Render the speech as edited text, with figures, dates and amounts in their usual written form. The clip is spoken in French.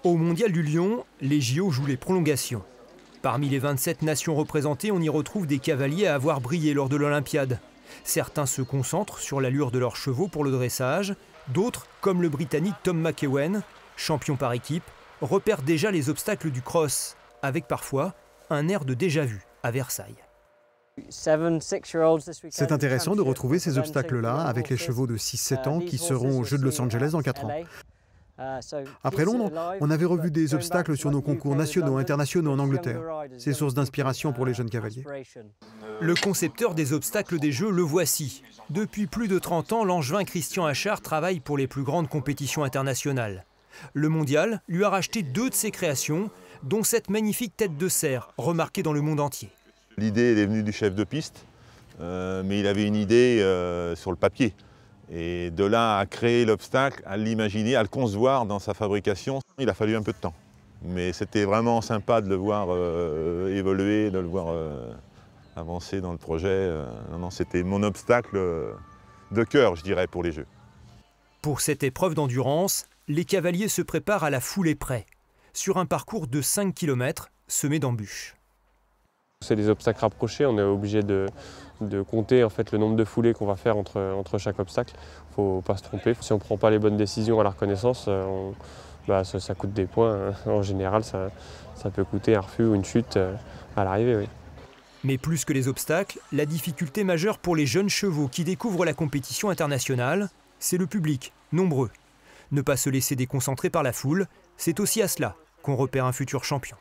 Au Mondial du Lion, les JO jouent les prolongations. Parmi les 27 nations représentées, on y retrouve des cavaliers à avoir brillé lors de l'Olympiade. Certains se concentrent sur l'allure de leurs chevaux pour le dressage. D'autres, comme le Britannique Tom McEwen, champion par équipe, repèrent déjà les obstacles du cross, avec parfois un air de déjà-vu à Versailles. C'est intéressant de retrouver ces obstacles-là avec les chevaux de 6-7 ans qui seront aux Jeux de Los Angeles dans 4 ans. Après Londres, on avait revu des obstacles sur nos concours nationaux et internationaux en Angleterre. C'est source d'inspiration pour les jeunes cavaliers. Le concepteur des obstacles des Jeux, le voici. Depuis plus de 30 ans, l'Angevin Christian Achard travaille pour les plus grandes compétitions internationales. Le mondial lui a racheté 2 de ses créations, dont cette magnifique tête de cerf, remarquée dans le monde entier. L'idée est venue du chef de piste, mais il avait une idée sur le papier. Et de là à créer l'obstacle, à l'imaginer, à le concevoir dans sa fabrication, il a fallu un peu de temps. Mais c'était vraiment sympa de le voir évoluer, de le voir avancer dans le projet. Non, c'était mon obstacle de cœur, je dirais, pour les Jeux. Pour cette épreuve d'endurance, les cavaliers se préparent à la foulée près, sur un parcours de 5 km semé d'embûches. C'est des obstacles rapprochés, on est obligé de compter en fait, le nombre de foulées qu'on va faire entre chaque obstacle. Il ne faut pas se tromper. Si on ne prend pas les bonnes décisions à la reconnaissance, ça coûte des points. En général, ça peut coûter un refus ou une chute à l'arrivée. Oui. Mais plus que les obstacles, la difficulté majeure pour les jeunes chevaux qui découvrent la compétition internationale, c'est le public, nombreux. Ne pas se laisser déconcentrer par la foule, c'est aussi à cela qu'on repère un futur champion.